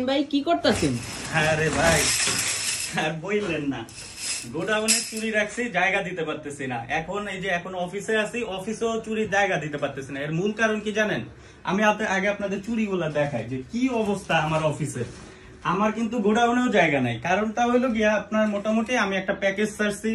ভাই কি করতেছেন? আরে ভাই আর বললেন না, গোডাউনে চুরি রাখছি, জায়গা দিতে পারতেছি না। এখন এই যে এখন অফিসে আছি, অফিসেও চুরির জায়গা দিতে পারতেছি না। এর মূল কারণ কি জানেন? আমি আগে আপনাদের চুরিগুলা দেখাই যে কি অবস্থা আমার অফিসে। আমার কিন্তু গোডাউনেও জায়গা নাই। কারণটা হলো গিয়া আপনার মোটামুটি আমি একটা প্যাকেজ ছাড়ছি,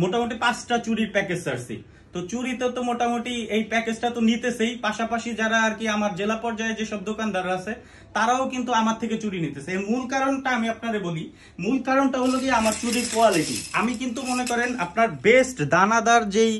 মোটামুটি 5টা চুরির প্যাকেজ ছাড়ছি। তো চুরিতে তো মোটামুটি এই প্যাকেজটা তো নিতেছেই, পাশাপাশি যারা আর কি আমার জেলা পর্যায়ে যেসব দোকানদার আছে তারাও কিন্তু আমার থেকে চুরি নিতেছে। এর মূল কারণটা আমি আপনাদের বলি। মূল কারণটা হলো কি আমার চুরির কোয়ালিটি। আমি কিন্তু মনে করেন আপনার বেস্ট দানাদার যেই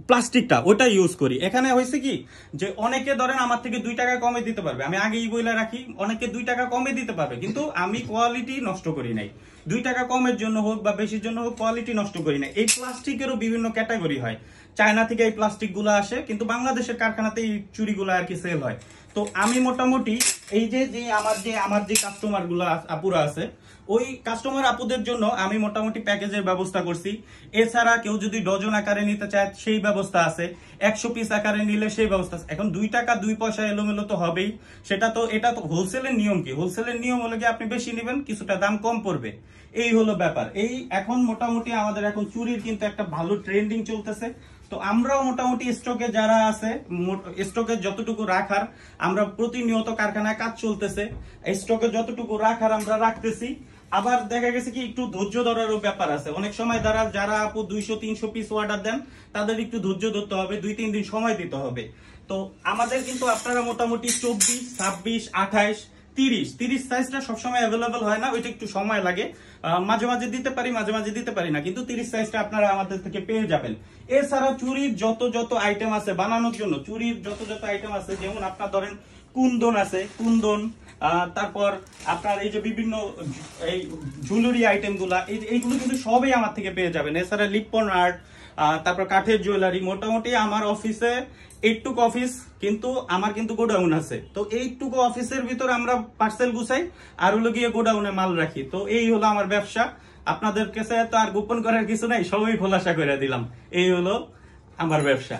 প্লাস্টিকটা ওটা ইউজ করি। এখানে হয়েছে কি যে অনেকে ধরেন আমার থেকে 2 টাকা কমে দিতে পারবে, আমি আগেই বইলা রাখি, অনেকে 2 টাকা কমে দিতে পারবে, কিন্তু আমি কোয়ালিটি নষ্ট করি নাই। 2 টাকা কমের জন্য হোক বা বেশির জন্য হোক, কোয়ালিটি নষ্ট করি না। এই প্লাস্টিকেরও বিভিন্ন ক্যাটাগরি হয়। চায়না থেকে এই প্লাস্টিক গুলো আসে, কিন্তু বাংলাদেশের কারখানাতে এই চুরিগুলো আর কি সেল হয়। তো আমি মোটামুটি এই যে আমার যে কাস্টমার গুলো আপুরা আছে, ওই কাস্টমার আপুদের জন্য আমি মোটামুটি প্যাকেজের ব্যবস্থা করছি। এছাড়া কেউ যদি ডজন আকারে নিতে চায় সেই ব্যবস্থা আছে, 100 পিস আকারে নিলে সেই ব্যবস্থা আছে। এখন 2 টাকা 2 পয়সা এলোমেলো তো হবেই। এটা তো হোলসেলের নিয়ম। কি হোলসেলের নিয়ম হলো কি আপনি বেশি নেবেন, কিছুটা দাম কম পড়বে, এই হলো ব্যাপার। এই এখন মোটামুটি আমাদের এখন চুরির কিন্তু একটা ভালো ট্রেন্ডিং চলতেছে। তো আমরাও মোটামুটি স্টকে যারা আছে, স্টকে যতটুকু রাখার, আমরা প্রতিনিয়ত কারখানায় কাজ চলতেছে, স্টকে যতটুকু রাখার আমরা রাখতেছি। আবার দেখা গেছে কি একটু ধৈর্য ধরারও ব্যাপার আছে। অনেক সময় যারা আপু 200-300 পিস অর্ডার দেন, তাদের একটু ধৈর্য ধরতে হবে, 2-3 দিন সময় দিতে হবে। তো আমাদের কিন্তু আপনারা মোটামুটি 24, 26, 28, 30 সাইজটা সবসময় অ্যাভেলেবল হয় না, ওইটা একটু সময় লাগে। মাঝে মাঝে দিতে পারি, মাঝে মাঝে দিতে পারি না, কিন্তু 30 সাইজটা আপনারা আমাদের থেকে পেয়ে যাবেন। এছাড়া চুরির যত আইটেম আছে বানানোর জন্য, চুরির যত আইটেম আছে, যেমন আপনার ধরেন কুন্দন আছে, কুন্দন, তারপর আপনার এই যে বিভিন্ন এই জুয়েলারি আইটেম গুলা, এইগুলো কিন্তু সবই আমার থেকে পেয়ে যাবেন। এছাড়া লিপন আর্ট, তারপর কাঠের জুয়েলারি, মোটামুটি আমার অফিসে 8টুকু অফিস, কিন্তু আমার কিন্তু গোডাউন আছে। তো 8টুকু অফিসের ভিতরে আমরা পার্সেল গুছাই আর হলো গিয়ে গোডাউনে মাল রাখি। তো এই হলো আমার ব্যবসা। আপনাদের কাছে তো আর গোপন করার কিছু নাই, সবই খোলাসা করে দিলাম। এই হলো আমার ব্যবসা।